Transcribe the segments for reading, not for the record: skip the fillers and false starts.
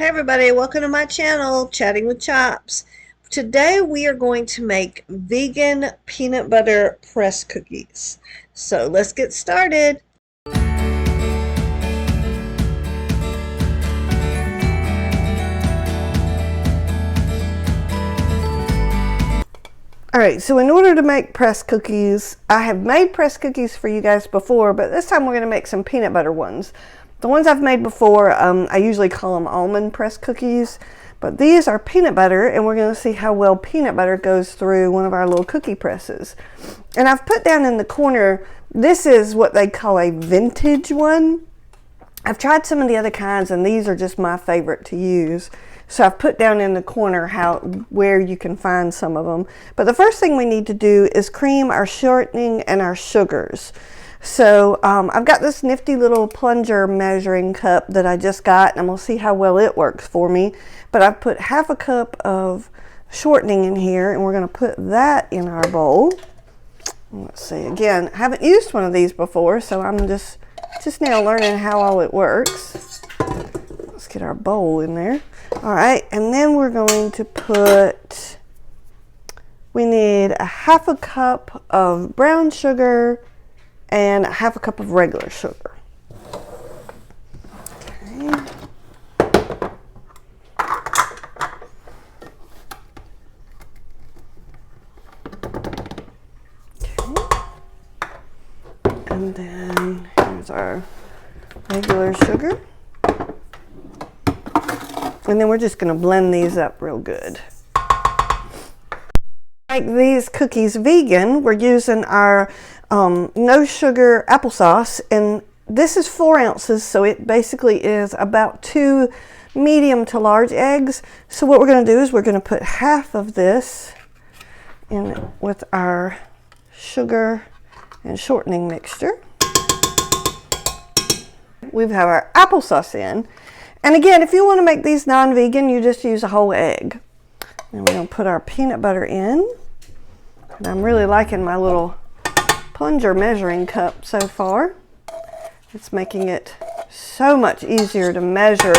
Hey everybody, welcome to my channel, Chatting with Chops. Today we are going to make vegan peanut butter press cookies. So let's get started. Alright, so in order to make press cookies, I have made press cookies for you guys before, but this time we're going to make some peanut butter ones. The ones I've made before, I usually call them almond press cookies, but these are peanut butter, and we're going to see how well peanut butter goes through one of our little cookie presses. And I've put down in the corner, this is what they call a vintage one. I've tried some of the other kinds, and these are just my favorite to use. So I've put down in the corner where you can find some of them. But the first thing we need to do is cream our shortening and our sugars. So I've got this nifty little plunger measuring cup that I just got, and we'll see how well it works for me. But I've put half a cup of shortening in here, and we're going to put that in our bowl. Let's see, again, I haven't used one of these before, so I'm just now learning how all it works. Let's get our bowl in there. All right, and then we're going to we need a half a cup of brown sugar and a half a cup of regular sugar. Okay. And then here's our regular sugar. And then we're just going to blend these up real good. Make these cookies vegan, we're using our no sugar applesauce, and this is 4 ounces, so it basically is about 2 medium to large eggs. So what we're going to do is we're going to put half of this in with our sugar and shortening mixture. We have our applesauce in. And again, if you want to make these non-vegan, you just use a whole egg. And we're going to put our peanut butter in. And I'm really liking my little plunger measuring cup so far. It's making it so much easier to measure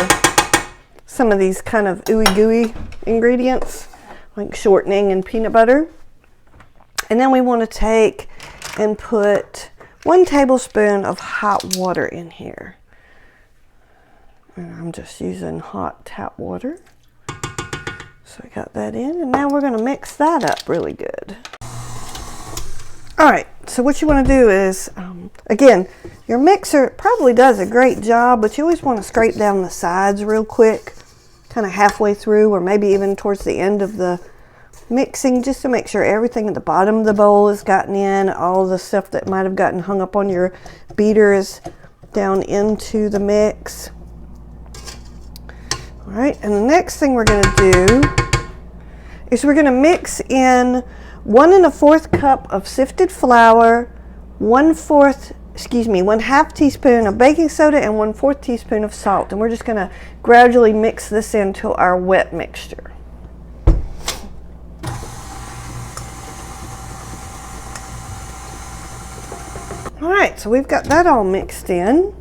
some of these kind of ooey gooey ingredients, like shortening and peanut butter. And then we want to take and put 1 tablespoon of hot water in here. And I'm just using hot tap water. So I got that in, and now we're going to mix that up really good. Alright, so what you want to do is, again, your mixer probably does a great job, but you always want to scrape down the sides real quick, kind of halfway through, or maybe even towards the end of the mixing, just to make sure everything at the bottom of the bowl has gotten in, all the stuff that might have gotten hung up on your beater is down into the mix. Alright, and the next thing we're going to do is we're going to mix in 1 1/4 cup of sifted flour, 1/2 teaspoon of baking soda, and 1/4 teaspoon of salt. And we're just going to gradually mix this into our wet mixture. Alright, so we've got that all mixed in.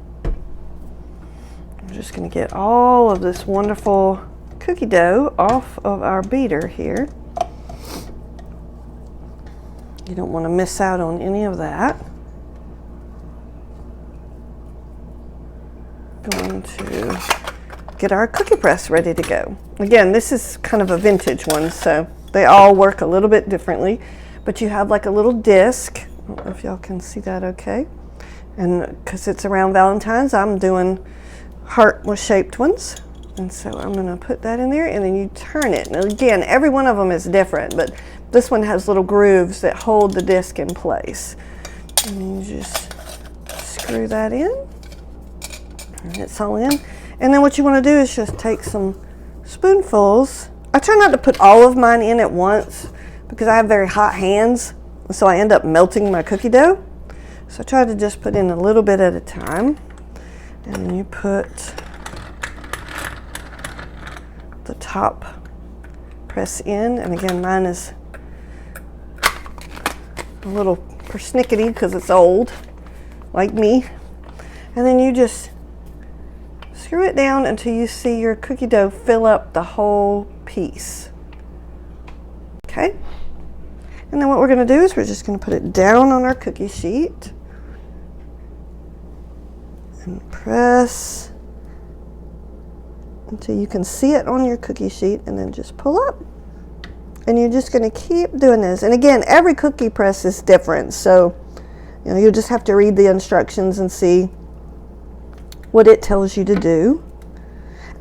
We're just going to get all of this wonderful cookie dough off of our beater here. You don't want to miss out on any of that. Going to get our cookie press ready to go. Again, this is kind of a vintage one, so they all work a little bit differently. But you have like a little disc. I don't know if y'all can see that okay. And because it's around Valentine's, I'm doing heart shaped ones. And so I'm going to put that in there, and then you turn it. And again, every one of them is different, but this one has little grooves that hold the disc in place. And you just screw that in, and it's all in. And then what you want to do is just take some spoonfuls. I try not to put all of mine in at once because I have very hot hands, so I end up melting my cookie dough. So I try to just put in a little bit at a time. And then you put the top press in, and again, mine is a little persnickety because it's old, like me. And then you just screw it down until you see your cookie dough fill up the whole piece. Okay? And then what we're going to do is we're just going to put it down on our cookie sheet and press until you can see it on your cookie sheet, and then just pull up. And you're just going to keep doing this. And again, every cookie press is different, so you'll just have to read the instructions and see what it tells you to do.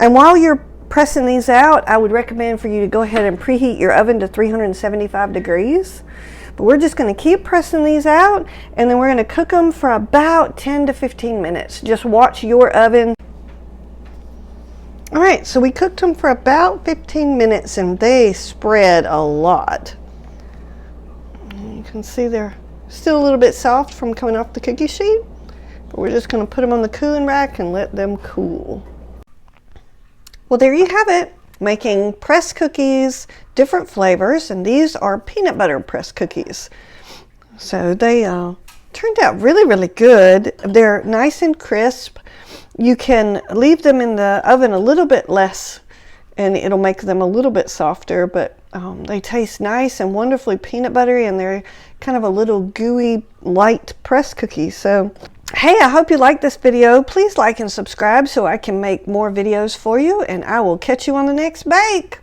And while you're pressing these out, I would recommend for you to go ahead and preheat your oven to 375 degrees. But we're just going to keep pressing these out, and then we're going to cook them for about 10 to 15 minutes. Just watch your oven. All right, so we cooked them for about 15 minutes, and they spread a lot. You can see they're still a little bit soft from coming off the cookie sheet, but we're just going to put them on the cooling rack and let them cool. Well, there you have it, making pressed cookies, different flavors, and these are peanut butter pressed cookies. So they turned out really, really good. They're nice and crisp. You can leave them in the oven a little bit less, and it'll make them a little bit softer, but they taste nice and wonderfully peanut buttery, and they're kind of a little gooey, light pressed cookie. So, hey, I hope you liked this video. Please like and subscribe so I can make more videos for you, and I will catch you on the next bake.